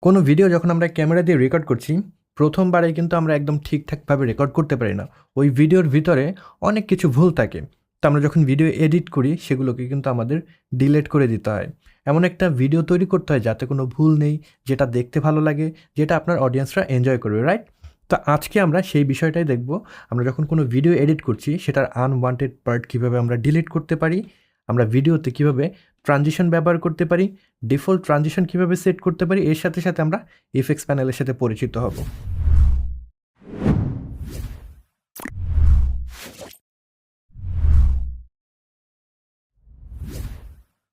কোনো ভিডিও যখন আমরা ক্যামেরা দিয়ে রেকর্ড করছি, প্রথমবারে কিন্তু আমরা একদম ঠিকঠাকভাবে রেকর্ড করতে পারি না। ওই ভিডিওর ভিতরে অনেক কিছু ভুল থাকে। তো আমরা যখন ভিডিও এডিট করি, সেগুলোকে কিন্তু আমাদের ডিলিট করে দিতে হয়। এমন একটা ভিডিও তৈরি করতে হয় যাতে কোনো ভুল নেই, যেটা দেখতে ভালো লাগে, যেটা আপনার অডিয়েন্সরা এনজয় করবে, রাইট? তো আজকে আমরা সেই বিষয়টাই দেখব। আমরা যখন কোনো ভিডিও এডিট করছি, সেটার আনওয়ান্টেড পার্ট কীভাবে আমরা ডিলিট করতে পারি, আমরা ভিডিওতে কীভাবে ট্রানজিশন ব্যবহার করতে পারি, ডিফল্ট ট্রানজিশন কীভাবে সেট করতে পারি, এর সাথে সাথে আমরা ইফেক্টস প্যানেলের সাথে পরিচিত হব।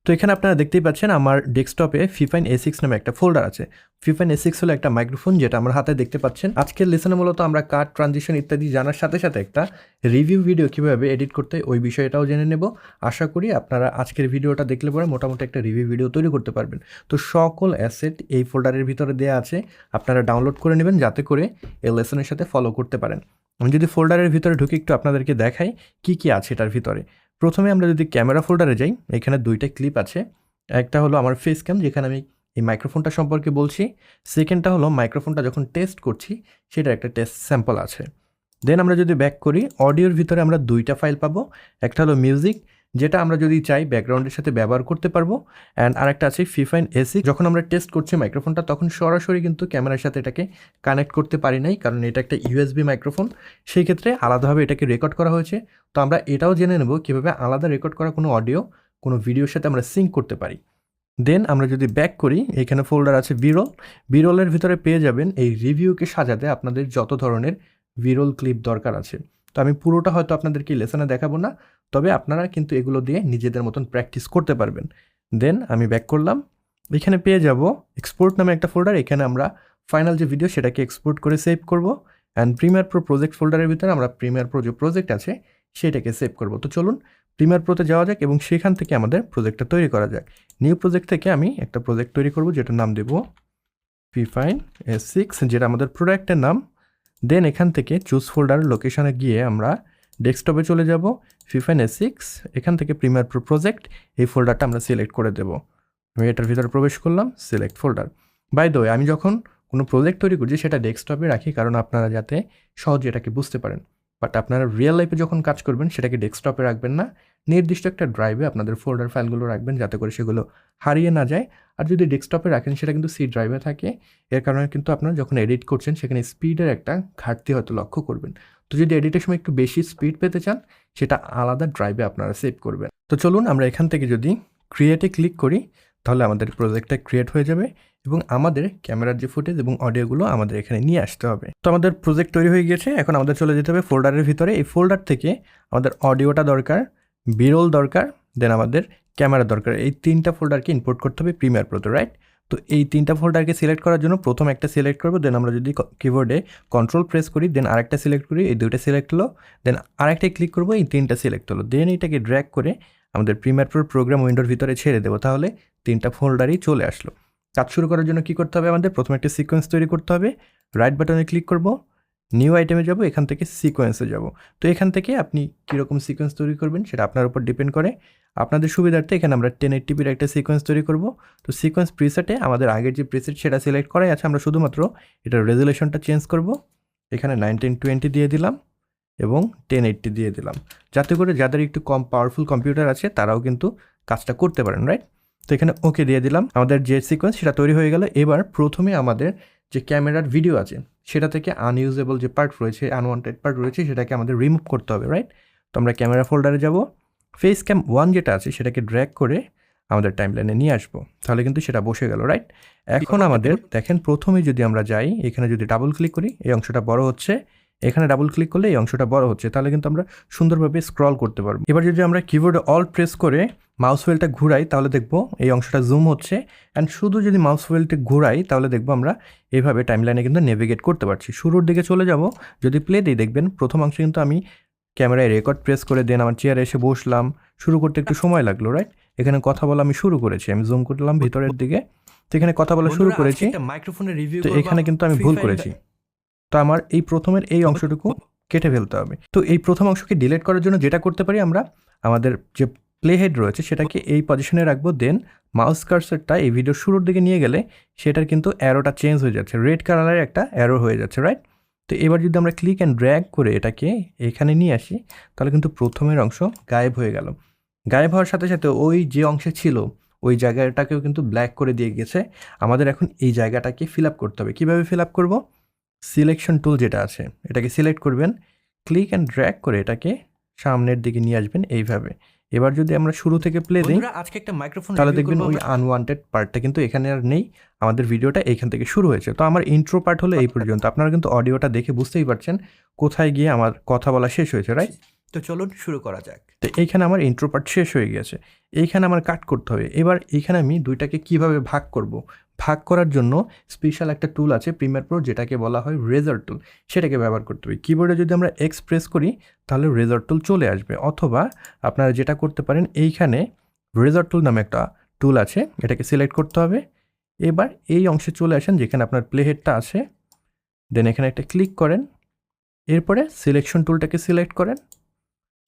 তো এখানে আপনারা দেখতেই পাচ্ছেন আমার ডেস্কটপে ফিফাইন A6 নামে একটা ফোল্ডার আছে। ফিফাইন A6 হলো একটা মাইক্রোফোন, যেটা আমার হাতে দেখতে পাচ্ছেন। আজকের লেসনে মূলত আমরা কাট, ট্রানজিশন ইত্যাদি জানার সাথে সাথে একটা রিভিউ ভিডিও কীভাবে এডিট করতে হয় ওই বিষয়টাও জেনে নেব। আশা করি আপনারা আজকের ভিডিওটা দেখলে পরে মোটামুটি একটা রিভিউ ভিডিও তৈরি করতে পারবেন। তো সকল অ্যাসেট এই ফোল্ডারের ভিতরে দেওয়া আছে, আপনারা ডাউনলোড করে নেবেন যাতে করে এই লেসনের সাথে ফলো করতে পারেন। আমি যদি ফোল্ডারের ভিতরে ঢুকে একটু আপনাদেরকে দেখাই কী কী আছে এটার ভিতরে। প্রথমে আমরা যদি ক্যামেরা ফোল্ডারে যাই, এখানে দুইটা ক্লিপ আছে। একটা হলো আমার ফেস ক্যাম, যেখানে আমি এই মাইক্রোফোনটা সম্পর্কে বলছি। সেকেন্ডটা হলো মাইক্রোফোনটা যখন টেস্ট করছি সেটার একটা টেস্ট স্যাম্পল আছে। দেন আমরা যদি ব্যাক করি, অডিওর ভিতরে আমরা দুইটা ফাইল পাবো। একটা হলো মিউজিক, যেটা আমরা যদি চাই ব্যাকগ্রাউন্ডের সাথে ব্যবহার করতে পারবো। অ্যান্ড আরেকটা আছে ফিফাইন A6। যখন আমরা টেস্ট করছি মাইক্রোফোনটা, তখন সরাসরি কিন্তু ক্যামেরার সাথে এটাকে কানেক্ট করতে পারি নাই, কারণ এটা একটা USB মাইক্রোফোন। সেই ক্ষেত্রে আলাদাভাবে এটাকে রেকর্ড করা হয়েছে। তো আমরা এটাও জেনে নেব কীভাবে আলাদা রেকর্ড করা কোনো অডিও কোনো ভিডিওর সাথে আমরা সিঙ্ক করতে পারি। দেন আমরা যদি ব্যাক করি, এখানে ফোল্ডার আছে বিরল। বিরলের ভিতরে পেয়ে যাবেন এই রিভিউকে সাজাতে আপনাদের যত ধরনের বিরল ক্লিপ দরকার আছে। তো আমি পুরোটা হয়তো আপনাদেরকে লেসনে দেখাবো না, তবে আপনারা কিন্তু এগুলো দিয়ে নিজেদের মতন প্র্যাকটিস করতে পারবেন। দেন আমি ব্যাক করলাম, এখানে পেয়ে যাব এক্সপোর্ট নামে একটা ফোল্ডার। এখানে আমরা ফাইনাল যে ভিডিও সেটাকে এক্সপোর্ট করে সেভ করব। অ্যান্ড প্রিমিয়ার প্রো প্রজেক্ট ফোল্ডারের ভিতরে আমরা প্রিমিয়ার প্রো যে প্রজেক্ট আছে সেটাকে সেভ করব। তো চলুন প্রিমিয়ার প্রোতে যাওয়া যাক এবং সেখান থেকে আমাদের প্রজেক্টটা তৈরি করা যাক। নিউ প্রজেক্ট থেকে আমি একটা প্রজেক্ট তৈরি করব, যেটার নাম দেব ফিফাইন A6, যেটা আমাদের প্রোডাক্টের নাম। দেন এখান থেকে চুজ ফোল্ডার লোকেশনে গিয়ে আমরা ডেস্কটপে চলে যাব, ফিফাইন A6, এখান থেকে প্রিমিয়ার প্রো প্রজেক্ট এই ফোল্ডারটা আমরা সিলেক্ট করে দেব। আমি এটার ভিতরে প্রবেশ করলাম, select folder. By the way, আমি যখন কোনো প্রজেক্ট তৈরি করছি সেটা ডেস্কটপে রাখি, কারণ আপনারা যাতে সহজে এটাকে বুঝতে পারেন। বাট আপনারা রিয়েল লাইফে যখন কাজ করবেন সেটাকে ডেস্কটপে রাখবেন না, নির্দিষ্ট একটা ড্রাইভে আপনাদের ফোল্ডার ফাইলগুলো রাখবেন যাতে করে সেগুলো হারিয়ে না যায়। আর যদি ডেস্কটপে রাখেন সেটা কিন্তু সি ড্রাইভে থাকে। এর কারণে কিন্তু আপনারা যখন এডিট করছেন সেখানে স্পিডের একটা ঘাটতি হয়তো লক্ষ্য করবেন। তো যদি এডিটের সময় একটু বেশি স্পিড পেতে চান, সেটা আলাদা ড্রাইভে আপনারা সেভ করবেন। তো চলুন আমরা এখান থেকে যদি ক্রিয়েটে ক্লিক করি, তাহলে আমাদের প্রজেক্টটা ক্রিয়েট হয়ে যাবে এবং আমাদের ক্যামেরার যে ফুটেজ এবং অডিওগুলো আমাদের এখানে নিয়ে আসতে হবে। তো আমাদের প্রজেক্ট তৈরি হয়ে গিয়েছে। এখন আমাদের চলে যেতে হবে ফোল্ডারের ভিতরে। এই ফোল্ডার থেকে আমাদের অডিওটা দরকার, বিরল দরকার, দেন আমাদের ক্যামেরা দরকার। এই তিনটা ফোল্ডারকে ইম্পোর্ট করতে হবে প্রিমিয়ার প্রোতে, রাইট? তো এই তিনটা ফোল্ডারকে সিলেক্ট করার জন্য প্রথম একটা সিলেক্ট করবো। দেন আমরা যদি কিবোর্ডে কন্ট্রোল প্রেস করি, দেন আরেকটা সিলেক্ট করি, এই দুইটা সিলেক্ট হলো। দেন আরেকটাই ক্লিক করবো, এই তিনটা সিলেক্ট হলো। দেন এটাকে ড্র্যাগ করে আমাদের প্রিমিয়ার প্রোর প্রোগ্রাম উইন্ডোর ভিতরে ছেড়ে দেবো, তাহলে তিনটা ফোল্ডারই চলে আসলো। কাজ শুরু করার জন্য কী করতে হবে, আমাদের প্রথমে একটা সিকোয়েন্স তৈরি করতে হবে। রাইট বাটনে ক্লিক করব, নিউ আইটেমে যাব, এখান থেকে সিকোয়েন্সে যাব। তো এখান থেকে আপনি কীরকম সিকোয়েন্স তৈরি করবেন সেটা আপনার উপর ডিপেন্ড করে। আপনাদের সুবিধার্থে এখানে আমরা 1080p একটা সিকোয়েন্স তৈরি করব। তো সিকোয়েন্স প্রিসেটে আমাদের আগের যে প্রিসেট সেটা সিলেক্ট করাই আছে, আমরা শুধুমাত্র এটার রেজুলেশনটা চেঞ্জ করব। এখানে 1920 দিয়ে দিলাম এবং 1080 দিয়ে দিলাম, যাতে করে যাদের একটু কম পাওয়ারফুল কম্পিউটার আছে তারাও কিন্তু কাজটা করতে পারেন, রাইট? তো এখানে ওকে দিয়ে দিলাম। আমাদের যে সিকোয়েন্স সেটা তৈরি হয়ে গেল। এবার প্রথমে আমাদের যে ক্যামেরার ভিডিও আছে সেটা থেকে আনইউজেবল যে পার্ট রয়েছে, আনওয়ান্টেড পার্ট রয়েছে, সেটাকে আমাদের রিমুভ করতে হবে, রাইট? তো আমরা ক্যামেরা ফোল্ডারে যাব, ফেস ক্যাম 1 যেটা আছে সেটাকে ড্র্যাগ করে আমাদের টাইমলাইনে নিয়ে আসবো, তাহলে কিন্তু সেটা বসে গেল, রাইট? এখন আমাদের দেখেন, প্রথমে যদি আমরা যাই, এখানে যদি ডাবল ক্লিক করি এই অংশটা বড় হচ্ছে, এখানে ডাবল ক্লিক করলে এই অংশটা বড় হচ্ছে, তাহলে কিন্তু আমরা সুন্দরভাবে স্ক্রল করতে পারবো। এবার যদি আমরা কিবোর্ডে অল প্রেস করে মাউস হুইলটা ঘুরাই, তাহলে দেখবো এই অংশটা জুম হচ্ছে। অ্যান্ড শুধু যদি মাউস হুইলটা ঘুরাই, তাহলে দেখবো আমরা এইভাবে টাইমলাইনে কিন্তু নেভিগেট করতে পারছি। শুরুর দিকে চলে যাব, যদি প্লে দিই দেখবেন প্রথম অংশে কিন্তু আমি ক্যামেরায় রেকর্ড প্রেস করে দেন আমার চেয়ারে এসে বসলাম, শুরু করতে একটু সময় লাগলো, রাইট? এখানে কথা বলা আমি শুরু করেছি, আমি জুম করলাম ভিতরের দিকে, তো এখানে কথা বলা শুরু করেছি। মাইক্রোফোনের রিভিউ, তো এখানে কিন্তু আমি ভুল করেছি। তো আমার এই প্রথমের এই অংশটুকু কেটে ফেলতে হবে। তো এই প্রথম অংশকে ডিলিট করার জন্য যেটা করতে পারি, আমরা আমাদের যে প্লে হেড রয়েছে সেটাকে এই পজিশনে রাখবো। দেন মাউস কার্সারটা এই ভিডিওর শুরুর দিকে নিয়ে গেলে সেটার কিন্তু অ্যারোটা চেঞ্জ হয়ে যাচ্ছে, রেড কালারের একটা অ্যারো হয়ে যাচ্ছে, রাইট? তো এবার যদি আমরা ক্লিক অ্যান্ড ড্র্যাগ করে এটাকে এখানে নিয়ে আসি তাহলে কিন্তু প্রথমের অংশ গায়েব হয়ে গেল। গায়েব হওয়ার সাথে সাথে ওই যে অংশে ছিল ওই জায়গাটাকেও কিন্তু ব্ল্যাক করে দিয়ে গেছে। আমাদের এখন এই জায়গাটাকে ফিল আপ করতে হবে। কীভাবে ফিল আপ করবো? সিলেকশন টুল যেটা আছে এটাকে সিলেক্ট করবেন, ক্লিক অ্যান্ড ড্র্যাগ করে এটাকে সামনের দিকে নিয়ে আসবেন এইভাবে। এবার যদি আমরা শুরু থেকে প্লে দিই আজকে একটা মাইক্রোফোন তাহলে দেখবেন ওই আনওয়ান্টেড পার্টটা কিন্তু এখানে আর নেই। আমাদের ভিডিওটা এইখান থেকে শুরু হয়েছে। তো আমার ইন্ট্রো পার্ট হলো এই পর্যন্ত। আপনারা কিন্তু অডিওটা দেখে বুঝতেই পারছেন কোথায় গিয়ে আমার কথা বলা শেষ হয়েছে, রাইট? তো চলুন শুরু করা যাক। তো এইখানে আমার ইন্ট্রো পার্ট শেষ হয়ে গেছে, এইখানে আমার কাট করতে হবে। এবার এইখানে আমি দুইটাকে কিভাবে ভাগ করব, ভাগ করার জন্য স্পেশাল একটা টুল আছে প্রিমিয়ার প্রো যেটাকে বলা হয় রেজার টুল, সেটাকে ব্যবহার করতে হবে। কিবোর্ডে যদি আমরা এক্স প্রেস করি তাহলে রেজার টুল চলে আসবে, অথবা আপনারা যেটা করতে পারেন এইখানে রেজার টুল নামে একটা টুল আছে, এটাকে সিলেক্ট করতে হবে। এবার এই অংশে চলে আসেন যেখানে আপনার প্লে হেডটা আছে, দেন এখানে একটা ক্লিক করেন, এরপরে সিলেকশন টুলটাকে সিলেক্ট করেন।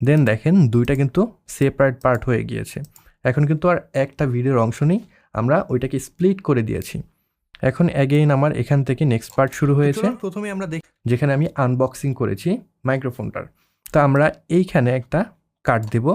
দেন দেখেন দুইটা কিন্তু সেপারেট পার্ট হয়ে গিয়েছে। এখন কিন্তু আর একটা ভিডিওর অংশ নেই, আমরা ওইটাকে স্প্লিট করে দিয়েছি। এখন অ্যাগেইন আমার এখান থেকে নেক্সট পার্ট শুরু হয়েছে। প্রথমে আমরা দেখি যেখানে আমি আনবক্সিং করেছি মাইক্রোফোনটার। তো আমরা এইখানে একটা কাট দেব,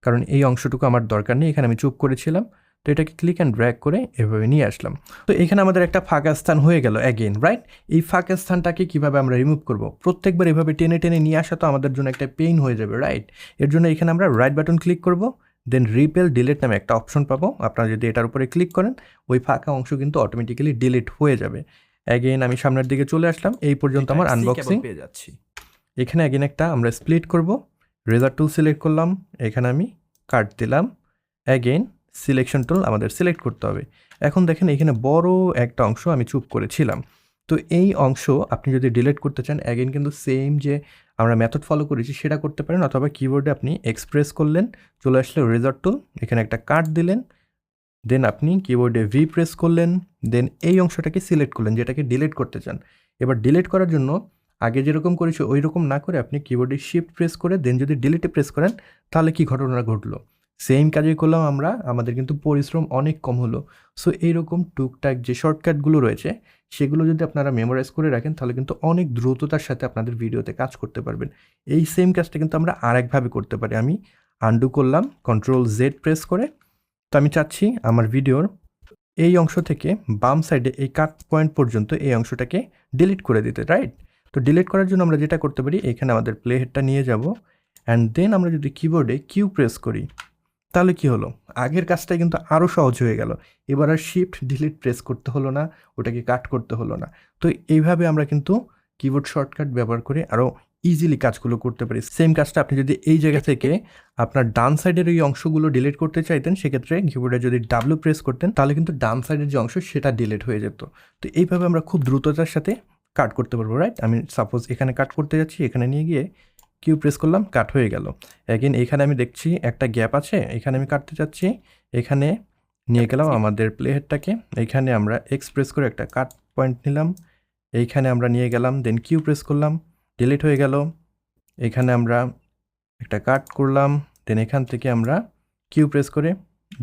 কারণ এই অংশটুকু আমার দরকার নেই, এখানে আমি চুপ করেছিলাম। তো এটাকে ক্লিক অ্যান্ড ড্র্যাগ করে এভাবে নিয়ে আসলাম। তো এখানে আমাদের একটা ফাঁকা স্থান হয়ে গেল অ্যাগেইন, রাইট? এই ফাঁকা স্থানটাকে কীভাবে আমরা রিমুভ করব? প্রত্যেকবার এভাবে টেনে টেনে নিয়ে আসা তো আমাদের জন্য একটা পেইন হয়ে যাবে, রাইট? এর জন্য এখানে আমরা রাইট বাটন ক্লিক করব, দেন রিপেল ডিলিট নামে একটা অপশন পাবো। আপনারা যদি এটার উপরে ক্লিক করেন ওই ফাঁকা অংশ কিন্তু অটোমেটিক্যালি ডিলিট হয়ে যাবে। অ্যাগেইন আমি সামনের দিকে চলে আসলাম, এই পর্যন্ত আমার আনবক্সিং পেয়ে যাচ্ছি। এখানে অ্যাগেইন একটা আমরা স্প্লিট করব, রেজার টুল সিলেক্ট করলাম, এখানে আমি কাট দিলাম, অ্যাগেইন সিলেকশন টুল আমাদের সিলেক্ট করতে হবে। এখন দেখেন এখানে বড় একটা অংশ আমি চুপ করেছিলাম। তো এই অংশ আপনি যদি ডিলিট করতে চান অ্যাগেইন কিন্তু সেম যে আমরা মেথড ফলো করেছি সেটা করতে পারেন, অথবা কিবোর্ডে আপনি এক্সপ্রেস করলেন, চলে আসলে রেজার টুল, এখানে একটা কাট দিলেন, দেন আপনি কিবোর্ডে ভি প্রেস করলেন, দেন এই অংশটাকে সিলেক্ট করলেন যেটাকে ডিলিট করতে চান। এবার ডিলিট করার জন্য আগে যেরকম করেছি ওই রকম না করে আপনি কিবোর্ডে শিফট প্রেস করে দেন যদি ডিলিটে প্রেস করেন তাহলে কি ঘটনা ঘটলো? সেম কাজই করলাম আমরা, আমাদের কিন্তু পরিশ্রম অনেক কম হলো। সো এইরকম টুকটাক যে শর্টকাটগুলো রয়েছে সেগুলো যদি আপনারা মেমোরাইজ করে রাখেন তাহলে কিন্তু অনেক দ্রুততার সাথে আপনাদের ভিডিওতে কাজ করতে পারবেন। এই সেম কাজটা কিন্তু আমরা আরেকভাবে করতে পারি। আমি আনডু করলাম কন্ট্রোল জেড প্রেস করে। তো আমি চাচ্ছি আমার ভিডিওর এই অংশ থেকে বাম সাইডে এই কাট পয়েন্ট পর্যন্ত এই অংশটাকে ডিলিট করে দিতে, রাইট? তো ডিলিট করার জন্য আমরা যেটা করতে পারি এখানে আমাদের প্লে হেডটা নিয়ে যাব, অ্যান্ড দেন আমরা যদি কিবোর্ডে কিউ প্রেস করি তাহলে কি হলো? আগের কাজটা কিন্তু আরও সহজ হয়ে গেল। এবার আর শিফট ডিলিট প্রেস করতে হলো না, ওটাকে কাট করতে হলো না। তো এইভাবে আমরা কিন্তু কিবোর্ড শর্টকাট ব্যবহার করে আরও ইজিলি কাজগুলো করতে পারি। সেম কাজটা আপনি যদি এই জায়গা থেকে আপনার ডান সাইডের এই অংশগুলো ডিলিট করতে চাইতেন সেক্ষেত্রে কিবোর্ডে যদি ডাব্লিউ প্রেস করতেন তাহলে কিন্তু ডান সাইডের যে অংশ সেটা ডিলিট হয়ে যেত। তো এইভাবে আমরা খুব দ্রুততার সাথে কাট করতে পারবো, রাইট? আমি সাপোজ এখানে কাট করতে যাচ্ছি, এখানে নিয়ে গিয়ে কিউ প্রেস করলাম, কাট হয়ে গেল। অ্যাগেন এখানে আমি দেখছি একটা গ্যাপ আছে, এখানে আমি কাটতে চাচ্ছি, এখানে নিয়ে গেলাম আমাদের প্লে হেডটাকে, এইখানে আমরা এক্স প্রেস করে একটা কাট পয়েন্ট নিলাম, এইখানে আমরা নিয়ে গেলাম, দেন কিউ প্রেস করলাম, ডিলিট হয়ে গেল। এখানে আমরা একটা কাট করলাম, দেন এখান থেকে আমরা কিউ প্রেস করে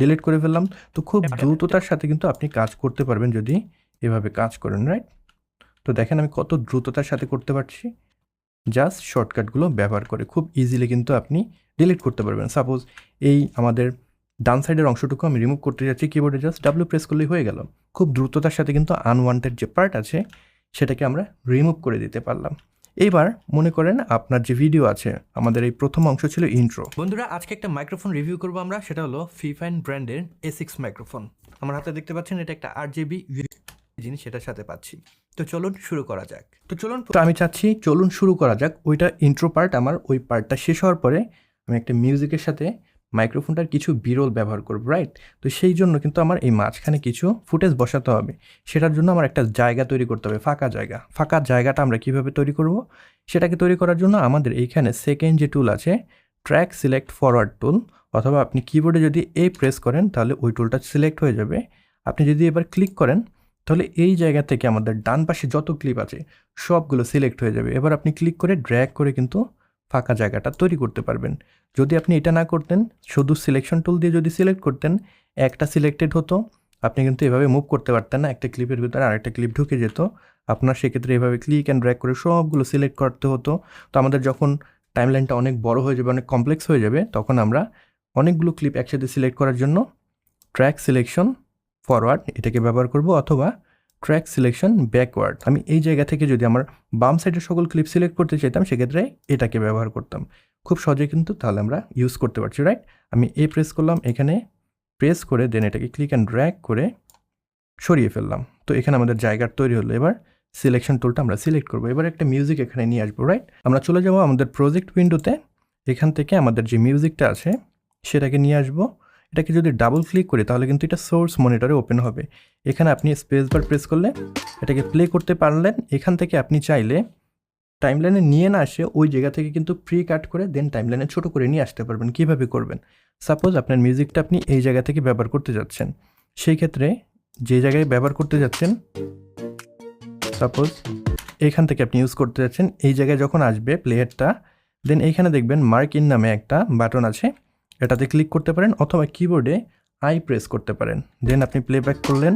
ডিলিট করে ফেললাম। তো খুব দ্রুততার সাথে কিন্তু আপনি কাজ করতে পারবেন যদি এভাবে কাজ করেন, রাইট? তো দেখেন আমি কত দ্রুততার সাথে করতে পারছি জাস্ট শর্টকাটগুলো ব্যবহার করে। খুব ইজিলি কিন্তু আপনি ডিলিট করতে পারবেন। সাপোজ এই আমাদের ডান সাইডের অংশটুকু আমি রিমুভ করতে যাচ্ছি, কিবোর্ডে জাস্ট ডাব্লিউ প্রেস করলেই হয়ে গেল। খুব দ্রুততার সাথে কিন্তু আনওয়ান্টেড যে পার্ট আছে সেটাকে আমরা রিমুভ করে দিতে পারলাম। এইবার মনে করেন আপনার যে ভিডিও আছে, আমাদের এই প্রথম অংশ ছিল ইন্ট্রো। বন্ধুরা আজকে একটা মাইক্রোফোন রিভিউ করবো আমরা, সেটা হলো ফিফাইন ব্র্যান্ডের A6 মাইক্রোফোন। আমার হাতে দেখতে পাচ্ছেন এটা একটা RGB জিনিস সেটার সাথে পাচ্ছি। তো চলুন শুরু করা যাক। তো আমি চাচ্ছি চলুন শুরু করা যাক। ওইটা ইন্ট্রো পার্ট, আমার ওই পার্টটা শেষ হওয়ার পরে আমি একটা মিউজিকের সাথে মাইক্রোফোনটার কিছু বিরল ব্যবহার করব, রাইট? তো সেই জন্য কিন্তু আমার এই মাঝখানে কিছু ফুটেজ বসাতে হবে। সেটার জন্য আমার একটা জায়গা তৈরি করতে হবে, ফাঁকা জায়গা। ফাঁকা জায়গাটা আমরা কিভাবে তৈরি করব? সেটাকে তৈরি করার জন্য আমাদের এইখানে সেকেন্ড যে টুল আছে ট্র্যাক সিলেক্ট ফরওয়ার্ড টুল, অথবা আপনি কিবোর্ডে যদি প্রেস করেন তাহলে ওই টুলটা সিলেক্ট হয়ে যাবে। আপনি যদি এবার ক্লিক করেন তাহলে এই জায়গা থেকে আমাদের ডান পাশে যত ক্লিপ আছে সবগুলো সিলেক্ট হয়ে যাবে। এবার আপনি ক্লিক করে ড্র্যাগ করে কিন্তু ফাঁকা জায়গাটা তৈরি করতে পারবেন। যদি আপনি এটা না করতেন, শুধু সিলেকশন টুল দিয়ে যদি সিলেক্ট করতেন, একটা সিলেক্টেড হতো, আপনি কিন্তু এভাবে মুভ করতে পারতেন না, একটা ক্লিপের ভিতরে আরেকটা ক্লিপ ঢুকে যেত। আপনার সেক্ষেত্রে এভাবে ক্লিক অ্যান্ড ড্র্যাগ করে সবগুলো সিলেক্ট করতে হতো। তো আমাদের যখন টাইমলাইনটা অনেক বড় হয়ে যাবে, অনেক কমপ্লেক্স হয়ে যাবে, তখন আমরা অনেকগুলো ক্লিপ একসাথে সিলেক্ট করার জন্য ট্র্যাক সিলেকশন ফরওয়ার্ড এটাকে ব্যবহার করব, অথবা ট্র্যাক সিলেকশন ব্যাকওয়ার্ড। আমি এই জায়গা থেকে যদি আমার বাম সাইডের সকল ক্লিপ সিলেক্ট করতে চাইতাম, সেক্ষেত্রে এটাকে ব্যবহার করতাম। খুব সহজে কিন্তু তাহলে আমরা ইউজ করতে পারছি, রাইট? আমি প্রেস করলাম, এখানে প্রেস করে দেন এটাকে ক্লিক অ্যান্ড ড্র্যাগ করে সরিয়ে ফেললাম। তো এখানে আমাদের জায়গার তৈরি হলো। এবার সিলেকশন টুলটা আমরা সিলেক্ট করবো। এবার একটা মিউজিক এখানে নিয়ে আসবো, রাইট? আমরা চলে যাবো আমাদের প্রজেক্ট উইন্ডোতে। এখান থেকে আমাদের যে মিউজিকটা আছে সেটাকে নিয়ে আসবো। এটাকে যদি ডাবল ক্লিক করি তাহলে কিন্তু এটা সোর্স মনিটরে ওপেন হবে। এখানে আপনি স্পেস বার প্রেস করলে এটাকে প্লে করতে পারলেন। এখান থেকে আপনি চাইলে টাইমলাইনে নিয়ে না আসে ওই জায়গা থেকে কিন্তু প্রি কাট করে দেন টাইমলাইনে ছোটো করে নিয়ে আসতে পারবেন। কীভাবে করবেন? সাপোজ আপনার মিউজিকটা আপনি এই জায়গা থেকে ব্যবহার করতে যাচ্ছেন, সেই ক্ষেত্রে যে জায়গায় ব্যবহার করতে যাচ্ছেন, সাপোজ এখান থেকে আপনি ইউজ করতে যাচ্ছেন, এই জায়গায় যখন আসবে প্লেয়ারটা, দেন এইখানে দেখবেন মার্ক ইন নামে একটা বাটন আছে, এটাতে ক্লিক করতে পারেন, অথবা কিবোর্ডে আই প্রেস করতে পারেন। দেন আপনি প্লেব্যাক করলেন।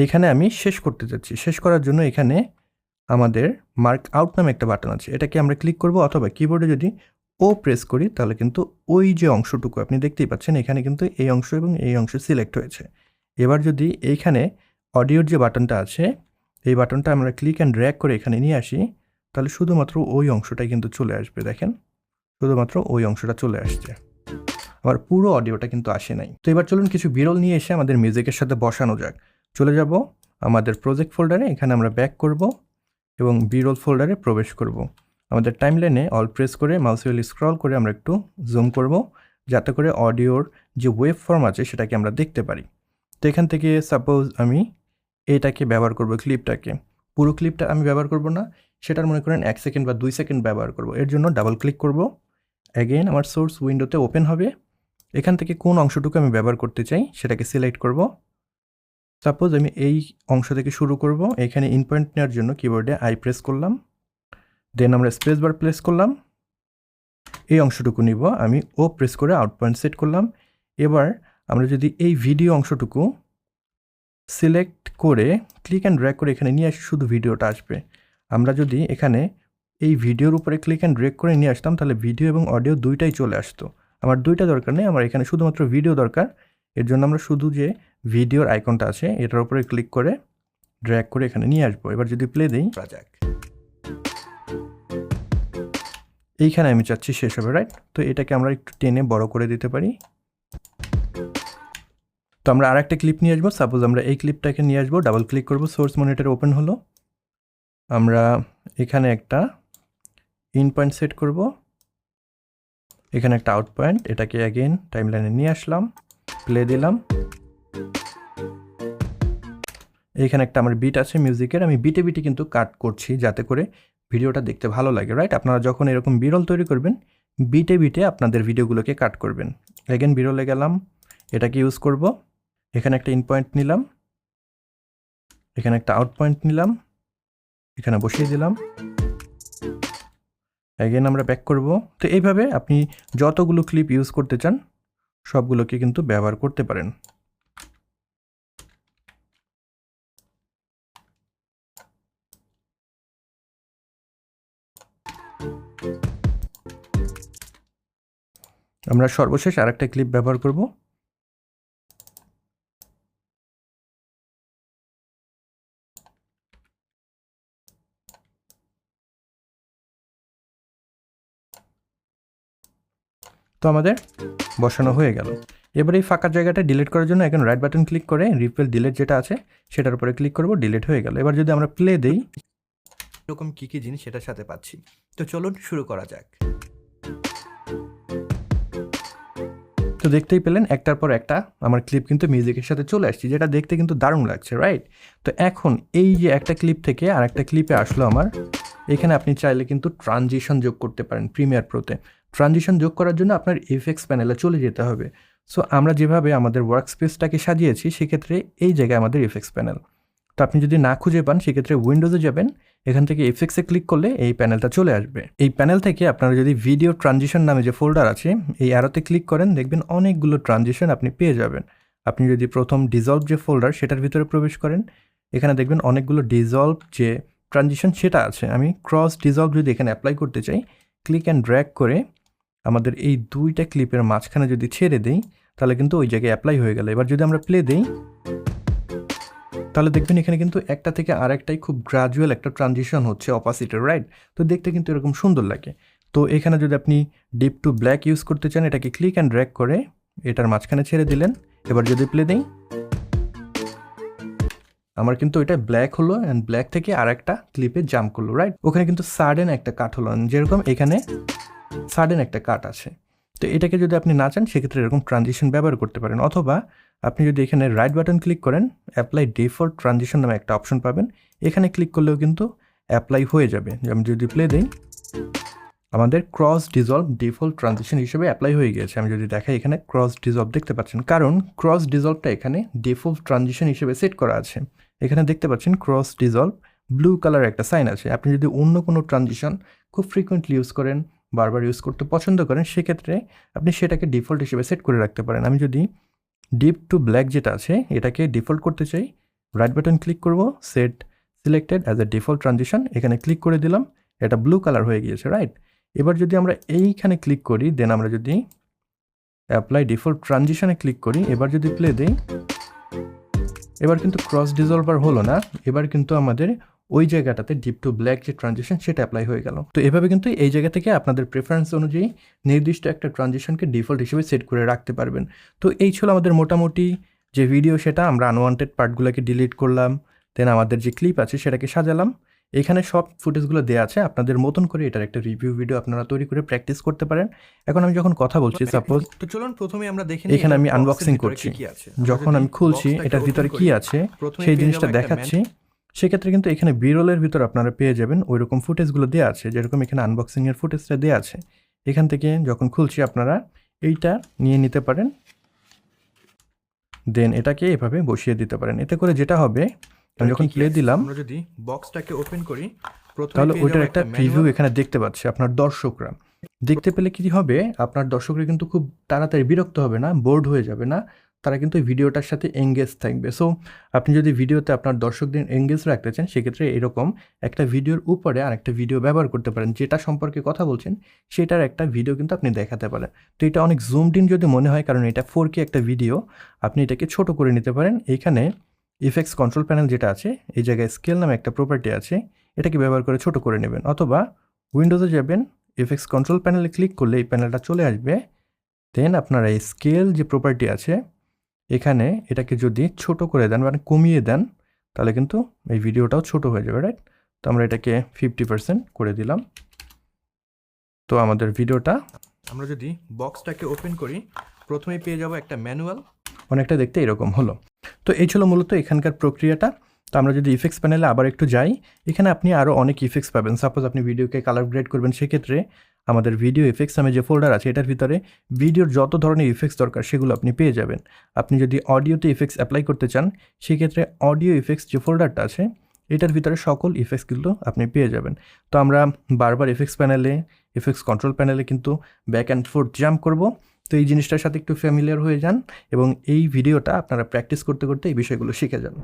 এখানে আমি শেষ করতে যাচ্ছি। শেষ করার জন্য এখানে আমাদের মার্ক আউট নামে একটা বাটন আছে, এটাকে আমরা ক্লিক করব, অথবা কিবোর্ডে যদি ও প্রেস করি তাহলে কিন্তু ওই যে অংশটুকু আপনি দেখতেই পাচ্ছেন, এখানে কিন্তু এই অংশ এবং এই অংশ সিলেক্ট হয়েছে। এবার যদি এইখানে অডিওর যে বাটনটা আছে, এই বাটনটা আমরা ক্লিক অ্যান্ড ড্র্যাগ করে এখানে নিয়ে আসি, তাহলে শুধুমাত্র ওই অংশটাই কিন্তু চলে আসবে। দেখেন, শুধুমাত্র ওই অংশটা চলে আসছে, আবার পুরো অডিওটা কিন্তু আসে নাই। তো এবার চলুন কিছু বিরল নিয়ে এসে আমাদের মিউজিকের সাথে বসানো যাক। চলে যাব আমাদের প্রজেক্ট ফোল্ডারে, এখানে আমরা ব্যাক করব এবং বিরল ফোল্ডারে প্রবেশ করব। আমাদের টাইমলাইনে অল প্রেস করে মাউস হুইল স্ক্রল করে আমরা একটু জুম করব, যাতে করে অডিওর যে ওয়েব ফর্ম আছে সেটাকে আমরা দেখতে পারি। তো এখান থেকে সাপোজ আমি এটাকে ব্যবহার করব, ক্লিপটাকে। পুরো ক্লিপটা আমি ব্যবহার করব না, সেটার মনে করেন 1 সেকেন্ড বা 2 সেকেন্ড ব্যবহার করব। এর জন্য ডাবল ক্লিক করব, অ্যাগেন আমার সোর্স উইন্ডোতে ওপেন হবে। এখান থেকে কোন অংশটুকু আমি ব্যবহার করতে চাই সেটাকে সিলেক্ট করব। সাপোজ আমি এই অংশ থেকে শুরু করব। এখানে ইন পয়েন্ট নেওয়ার জন্য কিবোর্ডে আই প্রেস করলাম, দেন আমরা স্পেস বার প্রেস করলাম, এই অংশটুকু নিব, আমি ও প্রেস করে আউট পয়েন্ট সেট করলাম। এবার আমরা যদি এই ভিডিও অংশটুকু সিলেক্ট করে ক্লিক অ্যান্ড ড্র্যাগ করে এখানে নিয়ে আসি, শুধু ভিডিওটা আসবে। আমরা যদি এখানে এই ভিডিওর উপরে ক্লিক অ্যান্ড ড্র্যাগ করে নিয়ে আসতাম, তাহলে ভিডিও এবং অডিও দুইটাই চলে আসতো। আমার দুইটা দরকার নেই, আমার এখানে শুধুমাত্র ভিডিও দরকার। এর জন্য আমরা শুধু যে ভিডিওর আইকনটা আছে এটার উপরে ক্লিক করে ড্র্যাগ করে এখানে নিয়ে আসবো। এবার যদি প্লে দিই, এইখানে আমি চাচ্ছি শেষ হবে, রাইট? তো এটাকে আমরা একটু টেনে বড় করে দিতে পারি। তো আমরা আর একটা ক্লিপ নিয়ে আসবো। সাপোজ আমরা এই ক্লিপটাকে নিয়ে আসবো, ডাবল ক্লিক করব, সোর্স মনিটর ওপেন হলো। আমরা এখানে একটা ইন পয়েন্ট সেট করব, এখানে একটা আউট পয়েন্ট, এটাকে অ্যাগেন টাইমলাইনে নিয়ে আসলাম, প্লে দিলাম। এইখানে একটা আমার বিট আছে মিউজিকের, আমি বিটে বিটে কিন্তু কাট করছি যাতে করে ভিডিওটা দেখতে ভালো লাগে, রাইট? আপনারা যখন এরকম বিরল তৈরি করবেন, বিটে বিটে আপনাদের ভিডিওগুলোকে কাট করবেন। অ্যাগেন বিরলে গেলাম, এটাকে ইউজ করব। এখানে একটা ইন পয়েন্ট নিলাম, এখানে একটা আউট পয়েন্ট নিলাম, এখানে বসিয়ে দিলাম, অ্যাগেন আমরা ব্যাক করব। তো এইভাবে আপনি যতগুলো ক্লিপ ইউজ করতে চান সবগুলোকে কিন্তু ব্যবহার করতে পারেন। আমরা সর্বশেষ আরেকটা ক্লিপ ব্যবহার করব। তো আমাদের বসানো হয়ে গেল। এবার এই ফাঁকা জায়গাটা ডিলিট করার জন্য এখন রাইট বাটন ক্লিক করে রিপেল ডিলিট যেটা আছে সেটার উপরে ক্লিক করব, ডিলিট হয়ে গেল। এবার যদি আমরা প্লে দেই, এরকম কী কী জিনিস সেটার সাথে পাচ্ছি। তো চলুন শুরু করা যাক। তো দেখতেই পেলেন একটার পর একটা আমার ক্লিপ কিন্তু মিউজিকের সাথে চলে আসছে, যেটা দেখতে কিন্তু দারুণ লাগছে, রাইট? তো এখন এই যে একটা ক্লিপ থেকে আর একটা ক্লিপে আসলো আমার, এখানে আপনি চাইলে কিন্তু ট্রানজিশন যোগ করতে পারেন প্রিমিয়ার প্রোতে। ট্রানজিশন যোগ করার জন্য আপনার ইফেক্টস প্যানেলে চলে যেতে হবে। সো আমরা যেভাবে আমাদের ওয়ার্ক স্পেসটাকে সাজিয়েছি সেক্ষেত্রে এই জায়গায় আমাদের ইফেক্টস প্যানেল। তো আপনি যদি না খুঁজে পান সেক্ষেত্রে উইন্ডোজে যাবেন, এখান থেকে এফেক্টসে ক্লিক করলে এই প্যানেলটা চলে আসবে। এই প্যানেল থেকে আপনারা যদি ভিডিও ট্রানজিশন নামে যে ফোল্ডার আছে এই অ্যারোতে ক্লিক করেন, দেখবেন অনেকগুলো ট্রানজিশন আপনি পেয়ে যাবেন। আপনি যদি প্রথম ডিজলভ যে ফোল্ডার সেটার ভিতরে প্রবেশ করেন, এখানে দেখবেন অনেকগুলো ডিজলভ যে ট্রানজিশন সেটা আছে। আমি ক্রস ডিজলভ যদি এখানে অ্যাপ্লাই করতে চাই, ক্লিক অ্যান্ড ড্র্যাগ করে আমাদের এই দুইটা ক্লিপের মাঝখানে যদি ছেড়ে দিই তাহলে কিন্তু ওই জায়গায় অ্যাপ্লাই হয়ে গেল। এবার যদি আমরা প্লে দিই তাহলে দেখবেন এখানে কিন্তু একটা থেকে আরেকটাই খুব গ্রাজুয়াল একটা ট্রানজিশন হচ্ছে অপাসিটির, রাইট? তো দেখতে কিন্তু এরকম সুন্দর লাগে। তো এখানে যদি আপনি ডিপ টু ব্ল্যাক ইউজ করতে চান, এটাকে ক্লিক অ্যান্ড ড্র্যাগ করে এটার মাঝখানে ছেড়ে দিলেন। এবার যদি প্লে দিই, আমার কিন্তু এটা ব্ল্যাক হলো অ্যান্ড ব্ল্যাক থেকে আরেকটা ক্লিপে জাম্প করলো, রাইট? ওখানে কিন্তু সাডেন একটা কাট হলো, যেরকম এখানে সাডেন একটা কাট আছে। তো এটাকে যদি আপনি না চান সেক্ষেত্রে এরকম ট্রানজিশন ব্যবহার করতে পারেন, অথবা আপনি যদি এখানে রাইট বাটন ক্লিক করেন, অ্যাপ্লাই ডিফল্ট ট্রানজিশন নামে একটা অপশন পাবেন, এখানে ক্লিক করলেও কিন্তু অ্যাপ্লাই হয়ে যাবে। আমি যদি প্লে দিই, আমাদের ক্রস ডিজলভ ডিফল্ট ট্রানজিশন হিসেবে অ্যাপ্লাই হয়ে গিয়েছে। আমি যদি দেখাই, এখানে ক্রস ডিজলভ দেখতে পাচ্ছেন, কারণ ক্রস ডিজলভটা এখানে ডিফল্ট ট্রানজিশন হিসেবে সেট করা আছে। এখানে দেখতে পাচ্ছেন ক্রস ডিজলভ ব্লু কালার একটা সাইন আছে। আপনি যদি অন্য কোনো ট্রানজিশন খুব ফ্রিকোয়েন্টলি ইউজ করেন, বারবার ইউজ করতে পছন্দ করেন, সেক্ষেত্রে আপনি সেটাকে ডিফল্ট হিসেবে সেট করে রাখতে পারেন। আমি যদি ডিপ টু ব্ল্যাক যেটা আছে এটাকে ডিফল্ট করতে চাই, রাইট বাটন ক্লিক করব, set selected as a default transition, এখানে ক্লিক করে দিলাম, এটা ব্লু কালার হয়ে গিয়েছে, রাইট? এবার যদি আমরা এইখানে ক্লিক করি, দেন আমরা যদি অ্যাপ্লাই ডিফল্ট ট্রানজিশনে ক্লিক করি, এবার যদি প্লে দিই, এবার কিন্তু ক্রস ডিজলভার হলো না, এবার কিন্তু আমাদের ওই জায়গাটাতে ডিপ টু ব্ল্যাক যে ট্রানজিশন সেটা অ্যাপ্লাই হয়ে গেল। তো এভাবে কিন্তু এই জায়গা থেকে আপনাদের প্রেফারেন্স অনুযায়ী নির্দিষ্ট একটা ট্রানজিশনকে ডিফল্ট হিসেবে সেট করে রাখতে পারবেন। তো এই ছিল আমাদের মোটামুটি যে ভিডিও, সেটা আমরা আনওয়ান্টেড পার্টগুলোকে ডিলিট করলাম, দেন আমাদের যে ক্লিপ আছে সেটাকে সাজালাম। এখানে সব ফুটেজগুলো দেওয়া আছে, আপনাদের মতন করে এটার একটা রিভিউ ভিডিও আপনারা তৈরি করে প্র্যাকটিস করতে পারেন। এখন আমি যখন কথা বলছি, সাপোজ তো চলুন প্রথমে আমরা দেখি এখানে আমি আনবক্সিং করছি, যখন আমি খুলছি এটার ভিতরে কি আছে সেই জিনিসটা দেখাচ্ছি, সেক্ষেত্রে কিন্তু এখানে বিরলের ভিতর আপনারা পেয়ে যাবেন ওইরকম ফুটেজগুলো দেওয়া আছে, যেরকম এখানে আনবক্সিংয়ের ফুটেজটা দেওয়া আছে। এখান থেকে যখন খুলছি আপনারা এইটা নিয়ে নিতে পারেন, দেন এটাকে এভাবে বসিয়ে দিতে পারেন। এতে করে যেটা হবে, আমি যখন প্লে দিলাম, আমরা যদি বক্সটাকে ওপেন করি, তাহলে ওইটার একটা প্রিভিউ এখানে দেখতে পাচ্ছে আপনার দর্শকরা। দেখতে পেলে কি হবে, আপনার দর্শকরা কিন্তু খুব তাড়াতাড়ি বিরক্ত হবে না, বোর্ড হয়ে যাবে না, তারা কিন্তু ভিডিওটার সাথে এঙ্গেজ থাকবে। সো আপনি যদি ভিডিওতে আপনার দর্শকদের এঙ্গেজ রাখতে চান, সেক্ষেত্রে এরকম একটা ভিডিওর উপরে আর একটা ভিডিও ব্যবহার করতে পারেন, যেটা সম্পর্কে কথা বলছেন সেটার একটা ভিডিও কিন্তু আপনি দেখাতে পারেন। তো এটা অনেক জুমড ইন যদি মনে হয়, কারণ এটা 4K একটা ভিডিও, আপনি এটাকে ছোট করে নিতে পারেন। এইখানে ইফেক্টস কন্ট্রোল প্যানেল যেটা আছে, এই জায়গায় স্কেল নামে একটা প্রপার্টি আছে, এটাকে ব্যবহার করে ছোট করে নেবেন, অথবা উইন্ডোজে যাবেন, ইফেক্টস কন্ট্রোল প্যানেলে ক্লিক করলে এই প্যানেলটা চলে আসবে। দেন আপনারা এই স্কেল যে প্রপার্টি আছে এখানে এটাকে যদি ছোট করে দেন, মানে কমিয়ে দেন, তাহলে কিন্তু এই ভিডিওটাও ছোট হয়ে যাবে, রাইট? তো আমরা এটাকে 50% করে দিলাম। তো আমাদের ভিডিওটা, আমরা যদি বক্সটাকে ওপেন করি, প্রথমেই পেয়ে যাব একটা ম্যানুয়াল, অনেকটা দেখতে এরকম হলো। তো এই ছিল মূলত এখানকার প্রক্রিয়াটা। তো আমরা যদি ইফেক্টস প্যানেলে আবার একটু যাই, এখানে আপনি আরও অনেক ইফেক্টস পাবেন। সাপোজ আপনি ভিডিওকে কালার গ্রেড করবেন, সেক্ষেত্রে আমাদের ভিডিও ইফেক্টস নামে যে ফোল্ডার আছে এটার ভিতরে ভিডিওর যত ধরনের ইফেক্টস দরকার সেগুলো আপনি পেয়ে যাবেন। আপনি যদি অডিওতে ইফেক্টস অ্যাপ্লাই করতে চান, সেক্ষেত্রে অডিও ইফেক্টস যে ফোল্ডারটা আছে এটার ভিতরে সকল ইফেক্টসগুলো আপনি পেয়ে যাবেন। তো আমরা বারবার ইফেক্টস প্যানেলে, ইফেক্টস কন্ট্রোল প্যানেলে কিন্তু ব্যাক অ্যান্ড ফোর্থ জাম্প করব। তো এই জিনিসটার সাথে একটু ফ্যামিলিয়ার হয়ে যান এবং এই ভিডিওটা আপনারা প্র্যাকটিস করতে করতে এই বিষয়গুলো শিখে যান।